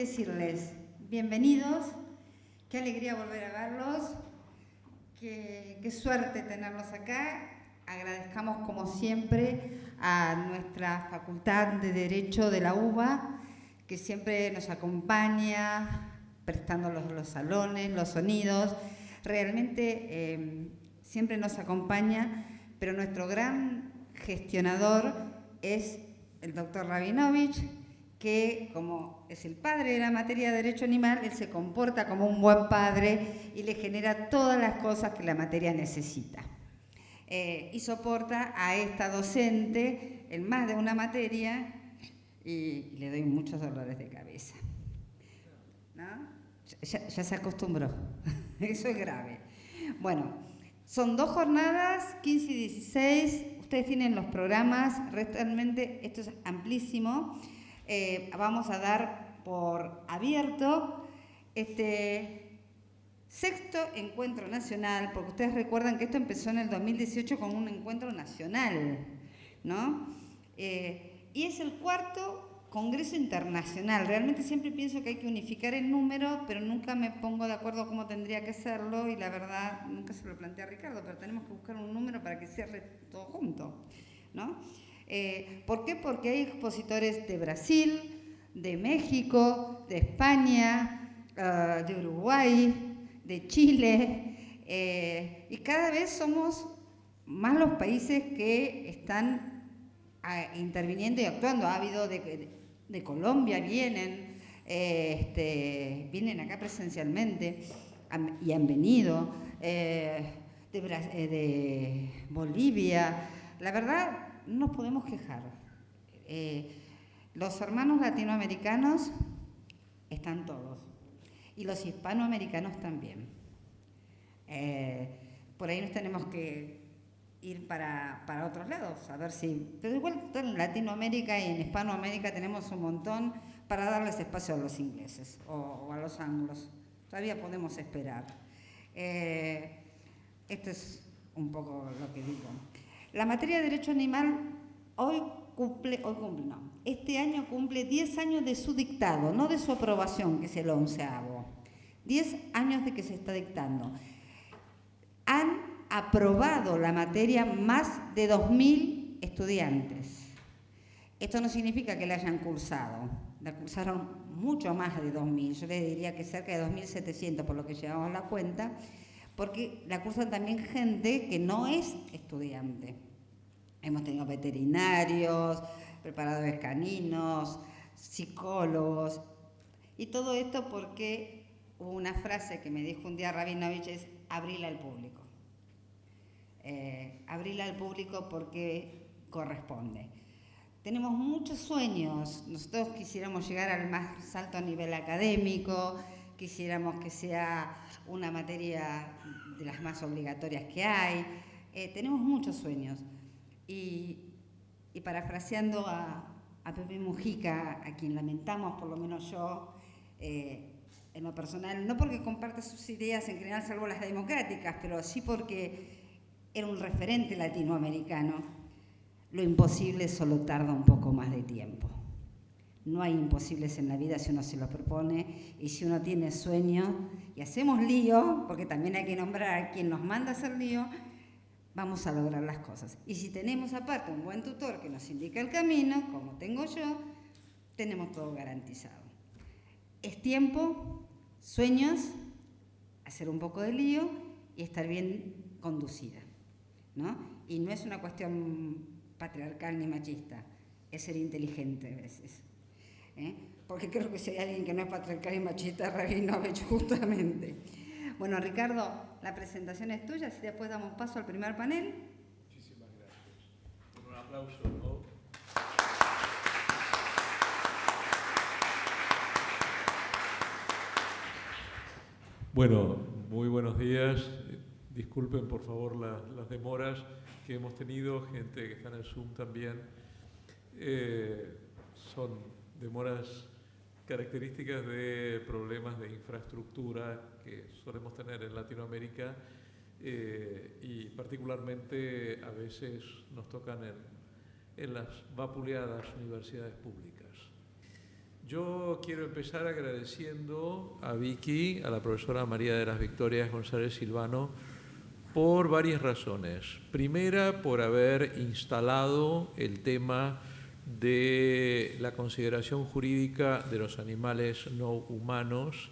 decirles bienvenidos, qué alegría volver a verlos, qué suerte tenerlos acá. Agradezcamos como siempre a nuestra Facultad de Derecho de la UBA, que siempre nos acompaña, prestando los salones, los sonidos. Realmente siempre nos acompaña, pero nuestro gran gestionador es el doctor Rabinovich, que como es el padre de la materia de derecho animal, él se comporta como un buen padre y le genera todas las cosas que la materia necesita. Y soporta a esta docente en más de una materia y le doy muchos dolores de cabeza. ¿No? Ya se acostumbró, eso es grave. Bueno, son 2 jornadas, 15 y 16, ustedes tienen los programas, realmente esto es amplísimo. Vamos a dar por abierto este 6º encuentro nacional, porque ustedes recuerdan que esto empezó en el 2018 con un encuentro nacional, ¿no? Y es el 4º Congreso Internacional. Realmente siempre pienso que hay que unificar el número, pero nunca me pongo de acuerdo cómo tendría que serlo, y la verdad nunca se lo planteé a Ricardo, pero tenemos que buscar un número para que cierre todo junto, ¿no? ¿Por qué? Porque hay expositores de Brasil, de México, de España, de Uruguay, de Chile, y cada vez somos más los países que están interviniendo y actuando. Ha habido de Colombia, vienen acá presencialmente y han venido, de Bolivia. La verdad, no nos podemos quejar. Los hermanos latinoamericanos están todos, y los hispanoamericanos también. Por ahí nos tenemos que ir para otros lados, a ver si... Pero igual en Latinoamérica y en Hispanoamérica tenemos un montón para darles espacio a los ingleses o a los anglos. Todavía podemos esperar. Esto es un poco lo que digo. La materia de derecho animal este año cumple 10 años de su dictado, no de su aprobación, que es el 11º. 10 años de que se está dictando. Han aprobado la materia más de 2.000 estudiantes. Esto no significa que la hayan cursado. La cursaron mucho más de 2.000. Yo les diría que cerca de 2.700, por lo que llevamos la cuenta, porque la cursan también gente que no es estudiante. Hemos tenido veterinarios, preparadores caninos, psicólogos, y todo esto porque hubo una frase que me dijo un día Rabinovich, es abrirla al público. Abrirla al público porque corresponde. Tenemos muchos sueños. Nosotros quisiéramos llegar al más alto nivel académico, quisiéramos que sea una materia de las más obligatorias que hay. Tenemos muchos sueños. Y parafraseando a Pepe Mujica, a quien lamentamos, por lo menos yo, en lo personal, no porque comparta sus ideas en general, salvo las democráticas, pero sí porque era un referente latinoamericano, lo imposible solo tarda un poco más de tiempo. No hay imposibles en la vida si uno se lo propone y si uno tiene sueño y hacemos lío, porque también hay que nombrar a quien nos manda a hacer lío, vamos a lograr las cosas. Y si tenemos aparte un buen tutor que nos indica el camino, como tengo yo, tenemos todo garantizado. Es tiempo, sueños, hacer un poco de lío y estar bien conducida, ¿no? Y no es una cuestión patriarcal ni machista, es ser inteligente a veces, porque creo que si hay alguien que no es patriarcal y machista, Rabinovich, justamente. Bueno, Ricardo, la presentación es tuya, así después damos paso al primer panel. Muchísimas gracias. Un aplauso, ¿no? Bueno, muy buenos días. Disculpen, por favor, las demoras que hemos tenido, gente que está en el Zoom también. Son demoras características de problemas de infraestructura que solemos tener en Latinoamérica y particularmente a veces nos tocan en las vapuleadas universidades públicas. Yo quiero empezar agradeciendo a Vicky, a la profesora María de las Victorias González Silvano, por varias razones. Primera, por haber instalado el tema de la consideración jurídica de los animales no humanos.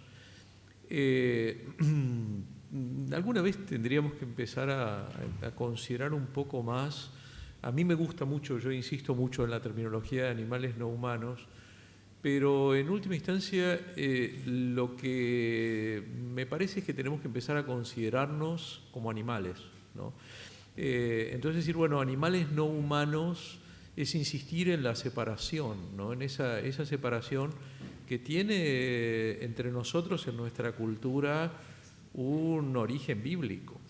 Alguna vez tendríamos que empezar a considerar un poco más. A mí me gusta mucho, yo insisto mucho en la terminología de animales no humanos, pero en última instancia lo que me parece es que tenemos que empezar a considerarnos como animales, ¿no? Entonces decir, bueno, animales no humanos es insistir en la separación, ¿no? En esa separación que tiene entre nosotros en nuestra cultura un origen bíblico,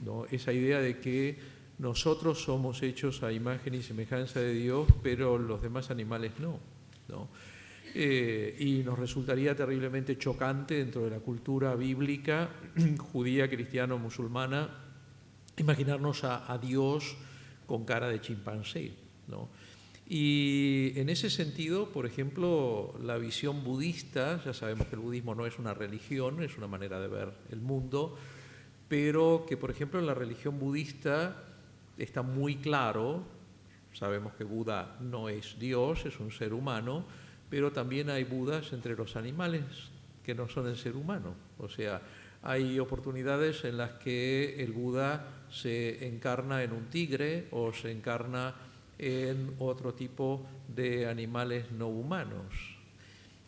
¿no? Esa idea de que nosotros somos hechos a imagen y semejanza de Dios, pero los demás animales no, ¿no? Y nos resultaría terriblemente chocante dentro de la cultura bíblica, judía, cristiana, musulmana, imaginarnos a Dios con cara de chimpancé, ¿no? Y en ese sentido, por ejemplo, la visión budista, ya sabemos que el budismo no es una religión, es una manera de ver el mundo, pero que, por ejemplo, en la religión budista está muy claro, sabemos que Buda no es Dios, es un ser humano, pero también hay Budas entre los animales que no son el ser humano. O sea, hay oportunidades en las que el Buda se encarna en un tigre o se encarna en otro tipo de animales no humanos.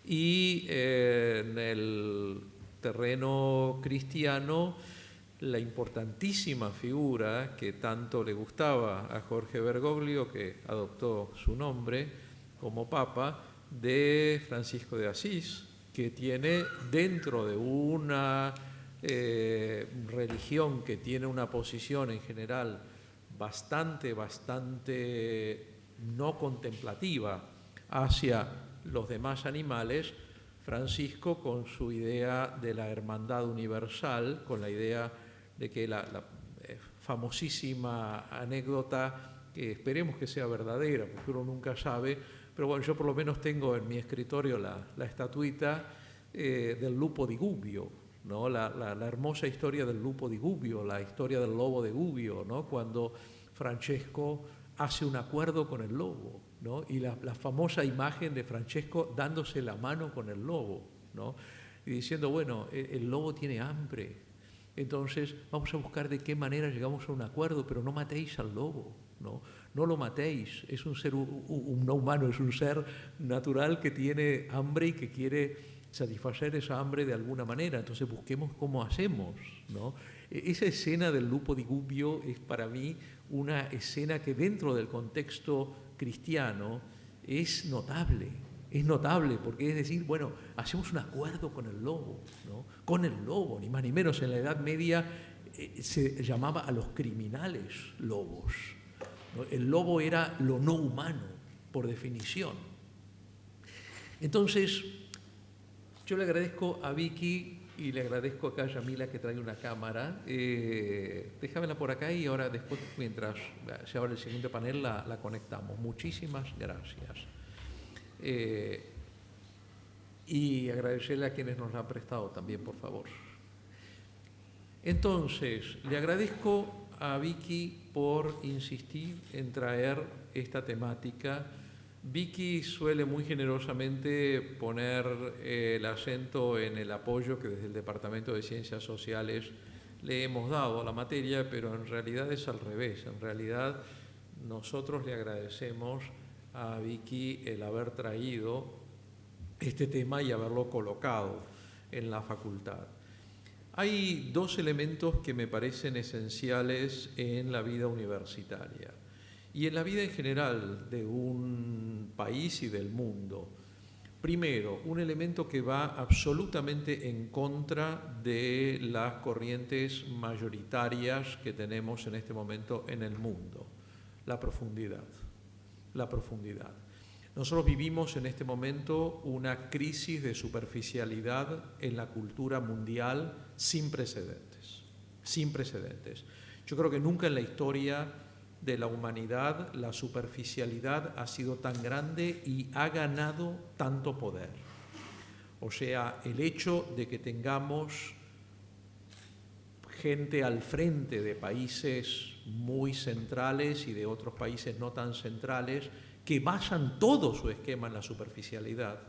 Y en el terreno cristiano, la importantísima figura que tanto le gustaba a Jorge Bergoglio, que adoptó su nombre como papa, de Francisco de Asís, que tiene dentro de una religión que tiene una posición en general bastante no contemplativa hacia los demás animales, Francisco, con su idea de la hermandad universal, con la idea de que la famosísima anécdota, que esperemos que sea verdadera, porque uno nunca sabe, pero bueno, yo por lo menos tengo en mi escritorio la estatuita del lupo di Gubbio, ¿no? La hermosa historia del lupo di Gubbio, la historia del lobo de Gubbio, ¿no? Cuando Francesco hace un acuerdo con el lobo, ¿no? Y la famosa imagen de Francesco dándose la mano con el lobo, ¿no? Y diciendo, bueno, el lobo tiene hambre, entonces vamos a buscar de qué manera llegamos a un acuerdo, pero no matéis al lobo, ¿no? No lo matéis, es un ser no humano, es un ser natural que tiene hambre y que quiere satisfacer esa hambre de alguna manera, entonces busquemos cómo hacemos, ¿no? Esa escena del lupo di Gubbio es para mí una escena que dentro del contexto cristiano es notable porque es decir, bueno, hacemos un acuerdo con el lobo, ¿no? Con el lobo, ni más ni menos. En la Edad Media se llamaba a los criminales lobos, ¿no? El lobo era lo no humano, por definición. Entonces, yo le agradezco a Vicky y le agradezco acá a Yamila que trae una cámara. Déjamela por acá y ahora después, mientras se abre el siguiente panel, la conectamos. Muchísimas gracias. Y agradecerle a quienes nos la han prestado también, por favor. Entonces, le agradezco a Vicky por insistir en traer esta temática. Vicky suele muy generosamente poner el acento en el apoyo que desde el Departamento de Ciencias Sociales le hemos dado a la materia, pero en realidad es al revés. En realidad nosotros le agradecemos a Vicky el haber traído este tema y haberlo colocado en la facultad. Hay dos elementos que me parecen esenciales en la vida universitaria y en la vida en general de un país y del mundo. Primero, un elemento que va absolutamente en contra de las corrientes mayoritarias que tenemos en este momento en el mundo: la profundidad. La profundidad. Nosotros vivimos en este momento una crisis de superficialidad en la cultura mundial sin precedentes. Sin precedentes. Yo creo que nunca en la historia de la humanidad la superficialidad ha sido tan grande y ha ganado tanto poder. O sea, el hecho de que tengamos gente al frente de países muy centrales y de otros países no tan centrales que basan todo su esquema en la superficialidad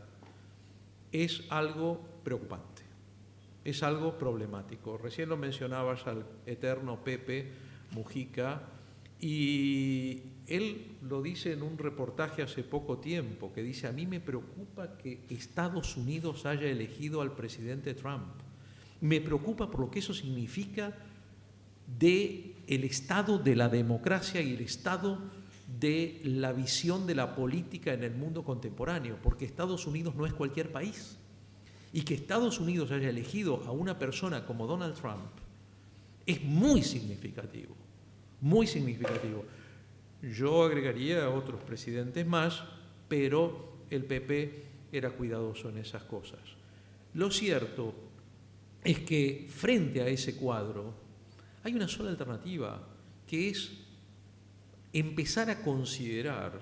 es algo preocupante, es algo problemático. Recién lo mencionabas al eterno Pepe Mujica y él lo dice en un reportaje hace poco tiempo, que dice: a mí me preocupa que Estados Unidos haya elegido al presidente Trump. Me preocupa por lo que eso significa del estado de la democracia y el estado de la visión de la política en el mundo contemporáneo, porque Estados Unidos no es cualquier país. Y que Estados Unidos haya elegido a una persona como Donald Trump es muy significativo, muy significativo. Yo agregaría a otros presidentes más, pero el PP era cuidadoso en esas cosas. Lo cierto es que frente a ese cuadro hay una sola alternativa, que es empezar a considerar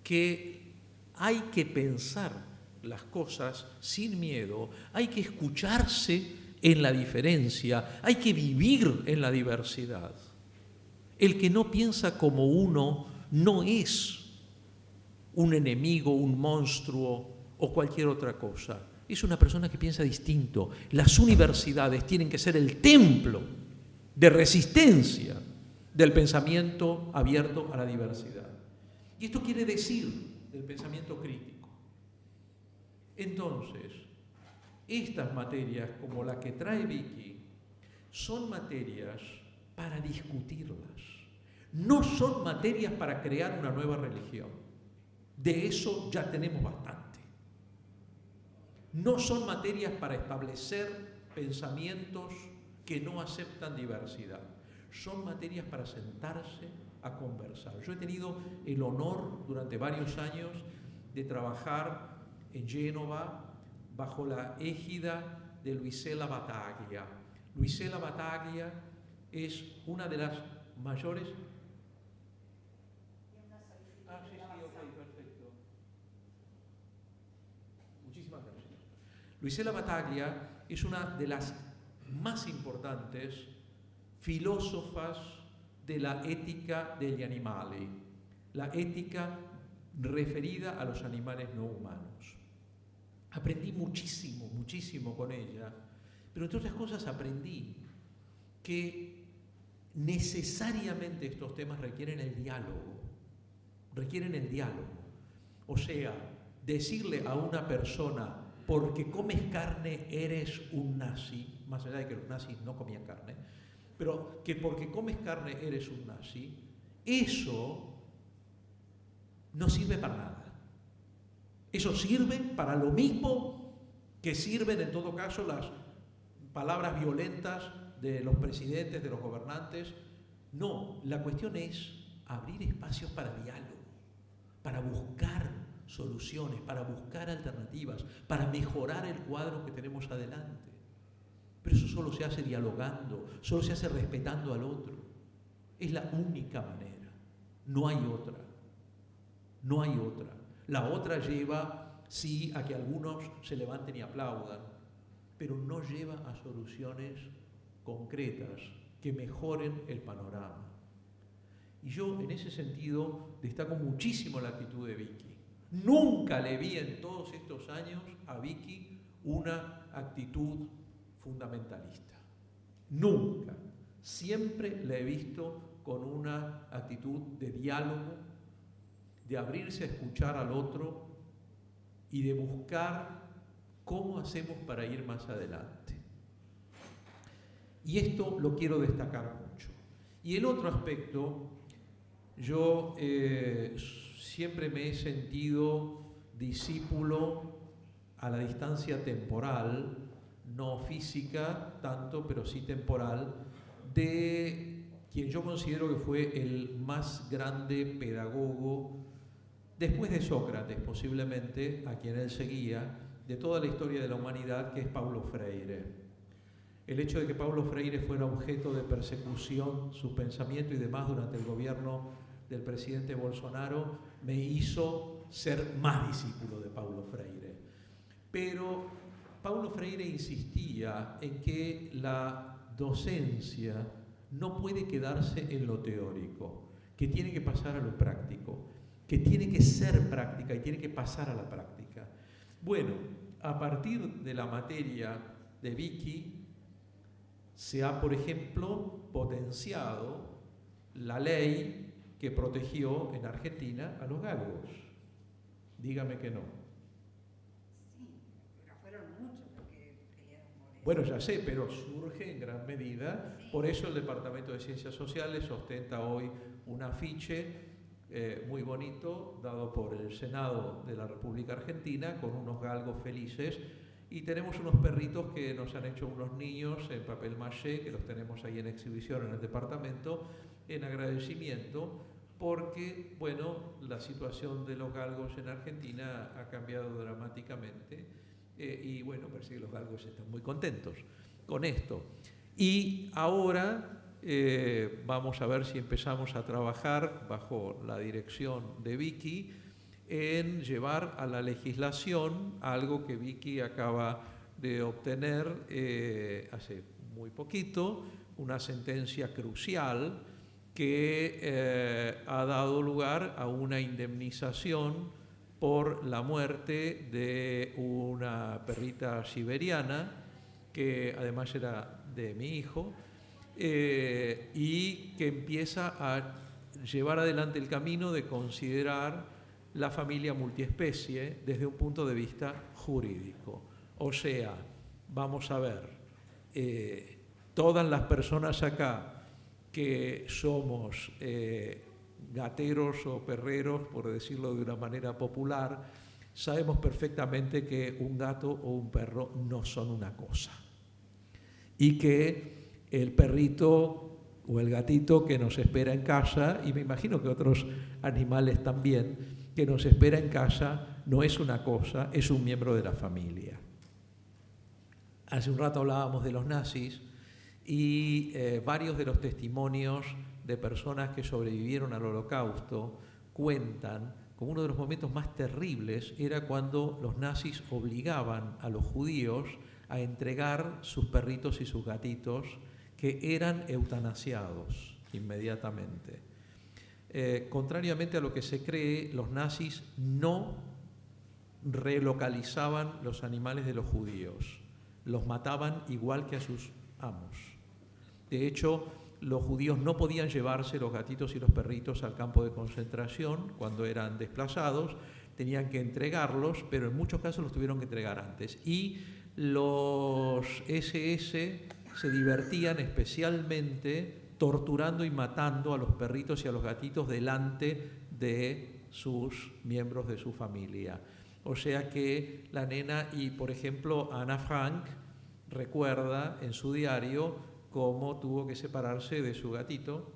que hay que pensar las cosas sin miedo, hay que escucharse en la diferencia, hay que vivir en la diversidad. El que no piensa como uno no es un enemigo, un monstruo o cualquier otra cosa. Es una persona que piensa distinto. Las universidades tienen que ser el templo de resistencia del pensamiento abierto a la diversidad. Y esto quiere decir del pensamiento crítico. Entonces, estas materias, como la que trae Vicky, son materias para discutirlas. No son materias para crear una nueva religión. De eso ya tenemos bastante. No son materias para establecer pensamientos que no aceptan diversidad. Son materias para sentarse a conversar. Yo he tenido el honor durante varios años de trabajar en Génova bajo la égida de Luisella Battaglia. Luisella Battaglia es una de las mayores... perfecto. Muchísimas gracias. Luisella Battaglia es una de las más importantes filósofas de la ética degli animali, la ética referida a los animales no humanos. Aprendí muchísimo, muchísimo con ella, pero entre otras cosas aprendí que necesariamente estos temas requieren el diálogo, O sea, decirle a una persona: porque comes carne eres un nazi, más allá de que los nazis no comían carne, pero que porque comes carne eres un nazi, eso no sirve para nada. Eso sirve para lo mismo que sirven en todo caso las palabras violentas de los presidentes, de los gobernantes. No, la cuestión es abrir espacios para diálogo, para buscar soluciones, para buscar alternativas, para mejorar el cuadro que tenemos adelante. Pero eso solo se hace dialogando, solo se hace respetando al otro. Es la única manera, no hay otra, no hay otra. La otra lleva, sí, a que algunos se levanten y aplaudan, pero no lleva a soluciones concretas que mejoren el panorama. Y yo, en ese sentido, destaco muchísimo la actitud de Vicky. Nunca le vi en todos estos años a Vicky una actitud fundamentalista. Nunca. Siempre la he visto con una actitud de diálogo, de abrirse a escuchar al otro y de buscar cómo hacemos para ir más adelante. Y esto lo quiero destacar mucho. Y el otro aspecto, yo siempre me he sentido discípulo a la distancia temporal, no física tanto, pero sí temporal, de quien yo considero que fue el más grande pedagogo, después de Sócrates posiblemente, a quien él seguía, de toda la historia de la humanidad, que es Paulo Freire. El hecho de que Paulo Freire fuera objeto de persecución, su pensamiento y demás durante el gobierno del presidente Bolsonaro me hizo ser más discípulo de Paulo Freire. Pero Paulo Freire insistía en que la docencia no puede quedarse en lo teórico, que tiene que pasar a lo práctico, que tiene que ser práctica y tiene que pasar a la práctica. Bueno, a partir de la materia de Vicky, se ha, por ejemplo, potenciado la ley que protegió en Argentina a los galgos. Dígame que no. Sí, pero fueron muchos porque pelearon por eso. Bueno, ya sé, pero surge en gran medida. Por eso el Departamento de Ciencias Sociales ostenta hoy un afiche muy bonito, dado por el Senado de la República Argentina, con unos galgos felices. Y tenemos unos perritos que nos han hecho unos niños en papel maché, que los tenemos ahí en exhibición en el departamento, en agradecimiento, porque, bueno, la situación de los galgos en Argentina ha cambiado dramáticamente y, bueno, parece que los galgos están muy contentos con esto. Y ahora vamos a ver si empezamos a trabajar bajo la dirección de Vicky en llevar a la legislación algo que Vicky acaba de obtener hace muy poquito, una sentencia crucial que ha dado lugar a una indemnización por la muerte de una perrita siberiana, que además era de mi hijo, y que empieza a llevar adelante el camino de considerar la familia multiespecie desde un punto de vista jurídico. O sea, vamos a ver, todas las personas acá que somos gateros o perreros, por decirlo de una manera popular, sabemos perfectamente que un gato o un perro no son una cosa. Y que el perrito o el gatito que nos espera en casa, y me imagino que otros animales también, que nos espera en casa, no es una cosa, es un miembro de la familia. Hace un rato hablábamos de los nazis y varios de los testimonios de personas que sobrevivieron al Holocausto cuentan como uno de los momentos más terribles era cuando los nazis obligaban a los judíos a entregar sus perritos y sus gatitos que eran eutanasiados inmediatamente. Contrariamente a lo que se cree, los nazis no relocalizaban los animales de los judíos, los mataban igual que a sus amos. De hecho, los judíos no podían llevarse los gatitos y los perritos al campo de concentración cuando eran desplazados, tenían que entregarlos, pero en muchos casos los tuvieron que entregar antes. Y los SS se divertían especialmente torturando y matando a los perritos y a los gatitos delante de sus miembros de su familia. O sea que la nena, y por ejemplo Ana Frank recuerda en su diario cómo tuvo que separarse de su gatito,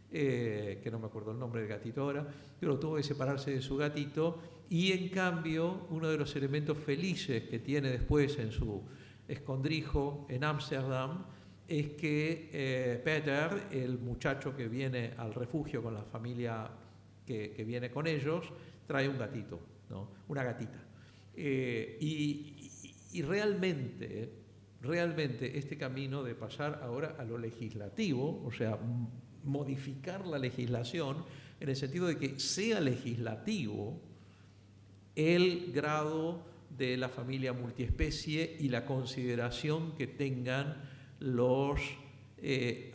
que no me acuerdo el nombre del gatito ahora, pero tuvo que separarse de su gatito, y en cambio uno de los elementos felices que tiene después en su escondrijo en Ámsterdam es que Peter, el muchacho que viene al refugio con la familia que viene con ellos, trae un gatito, ¿no? Una gatita. Y realmente este camino de pasar ahora a lo legislativo, o sea, modificar la legislación en el sentido de que sea legislativo el grado de la familia multiespecie y la consideración que tengan los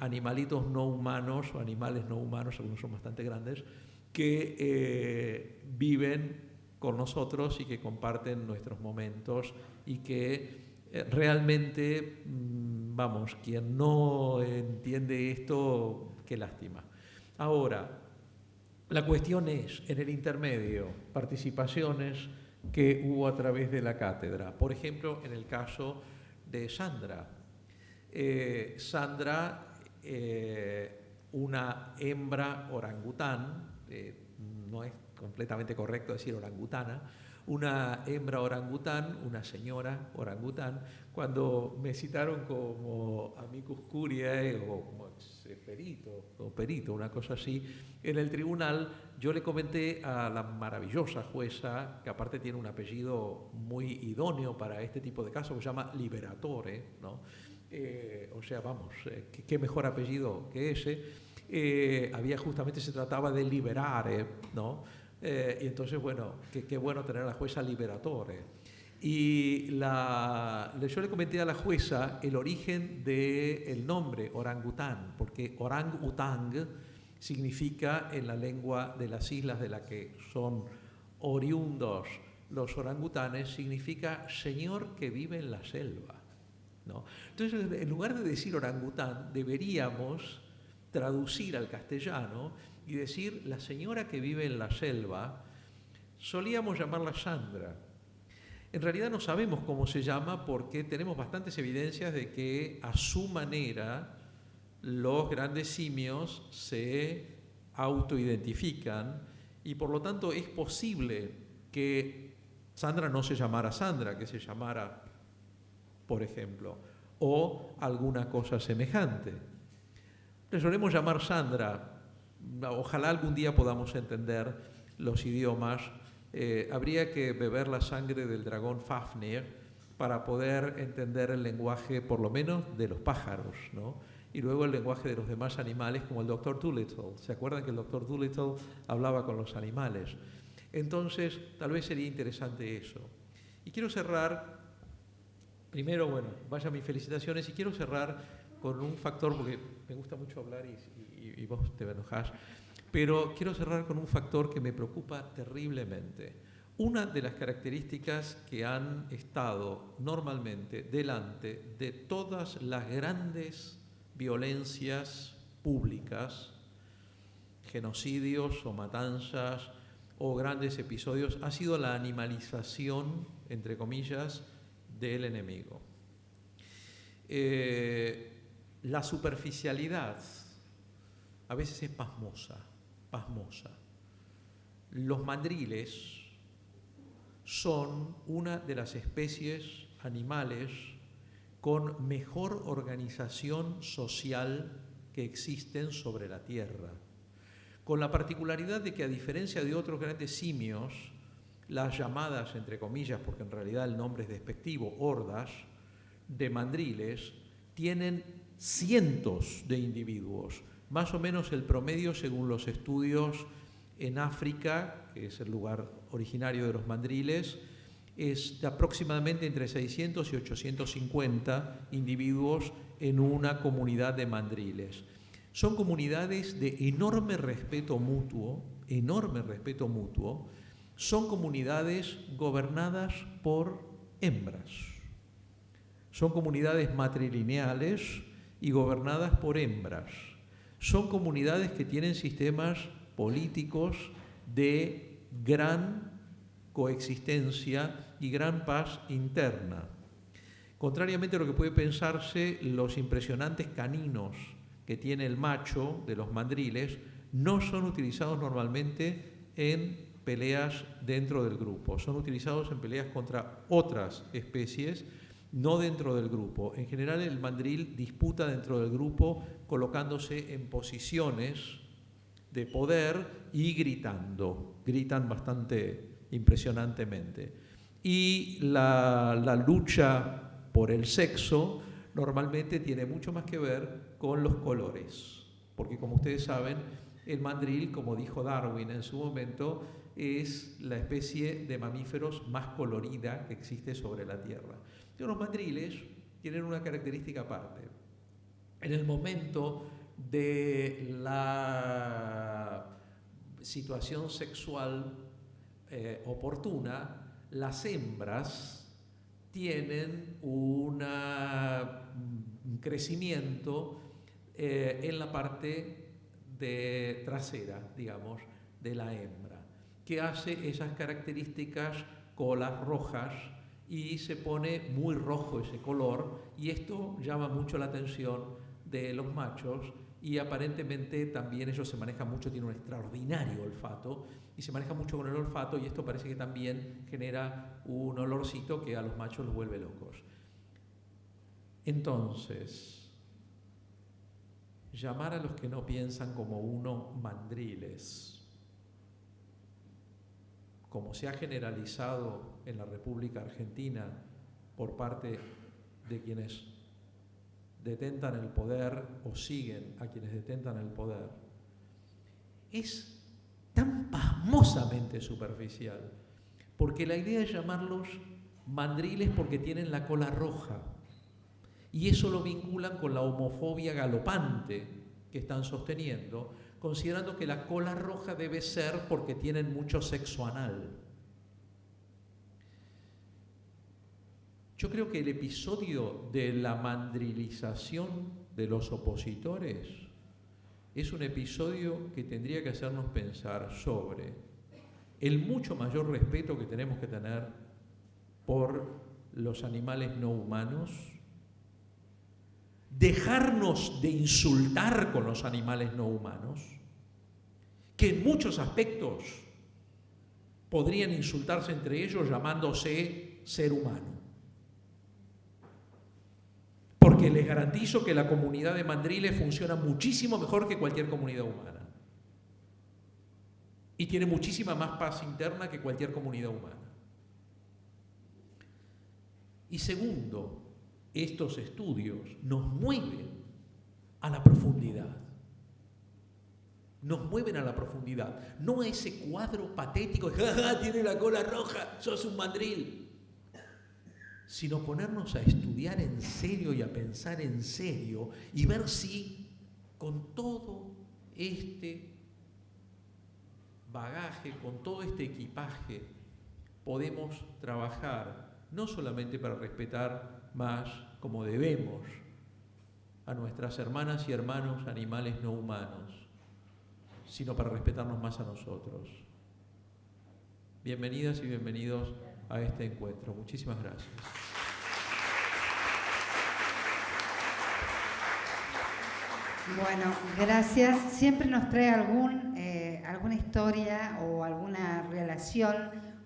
animalitos no humanos o animales no humanos, algunos son bastante grandes, que viven con nosotros y que comparten nuestros momentos y que realmente, vamos, quien no entiende esto, qué lástima. Ahora, la cuestión es, en el intermedio, participaciones que hubo a través de la cátedra. Por ejemplo, en el caso de Sandra. Sandra, una hembra orangután, no es completamente correcto decir orangutana, una hembra orangután, una señora orangután, cuando me citaron como amicus curiae o como perito, una cosa así, en el tribunal yo le comenté a la maravillosa jueza, que aparte tiene un apellido muy idóneo para este tipo de casos, se llama Liberatore, ¿no? O sea, vamos, qué mejor apellido que ese. Había justamente, se trataba de liberare, ¿no? Y entonces, bueno, qué bueno tener a la jueza Liberatore. Y yo le comenté a la jueza el origen del nombre orangután, porque orang-utang significa, en la lengua de las islas de la que son oriundos los orangutanes, significa señor que vive en la selva, ¿no? Entonces, en lugar de decir orangután, deberíamos traducir al castellano y decir la señora que vive en la selva. Solíamos llamarla Sandra. En realidad no sabemos cómo se llama porque tenemos bastantes evidencias de que a su manera los grandes simios se autoidentifican y por lo tanto es posible que Sandra no se llamara Sandra, que se llamara, por ejemplo, o alguna cosa semejante. Le solemos llamar Sandra. Ojalá algún día podamos entender los idiomas. Habría que beber la sangre del dragón Fafnir para poder entender el lenguaje, por lo menos, de los pájaros, ¿no? Y luego el lenguaje de los demás animales, como el Dr. Dolittle. ¿Se acuerdan que el Dr. Dolittle hablaba con los animales? Entonces, tal vez sería interesante eso. Y quiero cerrar, primero, bueno, vaya mis felicitaciones, y quiero cerrar con un factor, porque me gusta mucho hablar y vos te enojás, pero quiero cerrar con un factor que me preocupa terriblemente. Una de las características que han estado normalmente delante de todas las grandes violencias públicas, genocidios o matanzas o grandes episodios, ha sido la animalización, entre comillas, del enemigo. La superficialidad a veces es pasmosa. Los mandriles son una de las especies animales con mejor organización social que existen sobre la Tierra, con la particularidad de que, a diferencia de otros grandes simios, las llamadas, entre comillas, porque en realidad el nombre es despectivo, hordas de mandriles, tienen cientos de individuos. Más o menos el promedio, según los estudios en África, que es el lugar originario de los mandriles, es de aproximadamente entre 600 y 850 individuos en una comunidad de mandriles. Son comunidades de enorme respeto mutuo, son comunidades gobernadas por hembras. Son comunidades matrilineales y gobernadas por hembras. Son comunidades que tienen sistemas políticos de gran coexistencia y gran paz interna. Contrariamente a lo que puede pensarse, los impresionantes caninos que tiene el macho de los mandriles no son utilizados normalmente en peleas dentro del grupo, son utilizados en peleas contra otras especies, no dentro del grupo. En general, el mandril disputa dentro del grupo colocándose en posiciones de poder y gritan bastante impresionantemente. Y la lucha por el sexo normalmente tiene mucho más que ver con los colores, porque como ustedes saben, el mandril, como dijo Darwin en su momento, es la especie de mamíferos más colorida que existe sobre la Tierra. Pero los mandriles tienen una característica aparte. En el momento de la situación sexual oportuna, las hembras tienen un crecimiento en la parte trasera, digamos, de la hembra, que hace esas características colas rojas y se pone muy rojo ese color, y esto llama mucho la atención de los machos y aparentemente también ellos se manejan mucho, tienen un extraordinario olfato y se manejan mucho con el olfato, y esto parece que también genera un olorcito que a los machos los vuelve locos. Entonces, llamar a los que no piensan como uno mandriles, como se ha generalizado en la República Argentina por parte de quienes detentan el poder o siguen a quienes detentan el poder, es tan pasmosamente superficial, porque la idea es llamarlos mandriles porque tienen la cola roja, y eso lo vinculan con la homofobia galopante que están sosteniendo, considerando que la cola roja debe ser porque tienen mucho sexo anal. Yo creo que el episodio de la mandrilización de los opositores es un episodio que tendría que hacernos pensar sobre el mucho mayor respeto que tenemos que tener por los animales no humanos, dejarnos de insultar con los animales no humanos, que en muchos aspectos podrían insultarse entre ellos llamándose ser humano. Porque les garantizo que la comunidad de mandriles funciona muchísimo mejor que cualquier comunidad humana. Y tiene muchísima más paz interna que cualquier comunidad humana. Y segundo, estos estudios nos mueven a la profundidad. Nos mueven a la profundidad. No a ese cuadro patético de ¡ja, ja, tiene la cola roja, sos un mandril! Sino ponernos a estudiar en serio y a pensar en serio y ver si con todo este bagaje, con todo este equipaje, podemos trabajar no solamente para respetar más como debemos a nuestras hermanas y hermanos animales no humanos, sino para respetarnos más a nosotros. Bienvenidas y bienvenidos a este encuentro. Muchísimas gracias. Bueno, gracias. Siempre nos trae alguna historia o alguna relación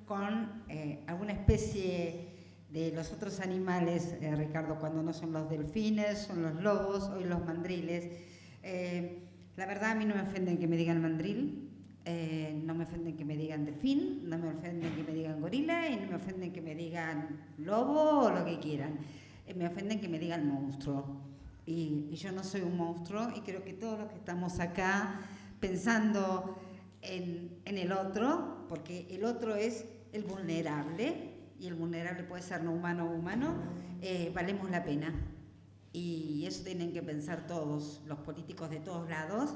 con alguna especie de los otros animales, Ricardo, cuando no son los delfines, son los lobos, hoy los mandriles. La verdad, a mí no me ofenden que me digan mandril. No me ofenden que me digan delfín, no me ofenden que me digan gorila y no me ofenden que me digan lobo o lo que quieran. Me ofenden que me digan monstruo. Y yo no soy un monstruo, y creo que todos los que estamos acá pensando en el otro, porque el otro es el vulnerable, y el vulnerable puede ser no humano o humano, valemos la pena. Y eso tienen que pensar todos, los políticos de todos lados,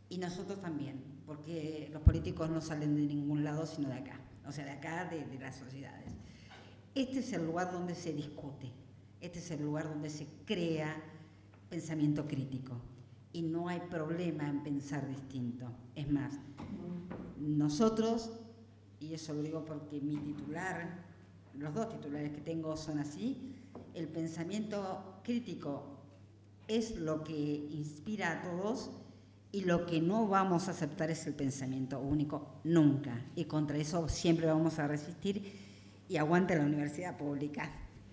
y nosotros también, porque los políticos no salen de ningún lado sino de acá, o sea, de acá, de las sociedades. Este es el lugar donde se discute, este es el lugar donde se crea pensamiento crítico, y no hay problema en pensar distinto. Es más, nosotros, y eso lo digo porque mi titular, los dos titulares que tengo son así, el pensamiento crítico es lo que inspira a todos, y lo que no vamos a aceptar es el pensamiento único, nunca. Y contra eso siempre vamos a resistir, y aguante la universidad pública.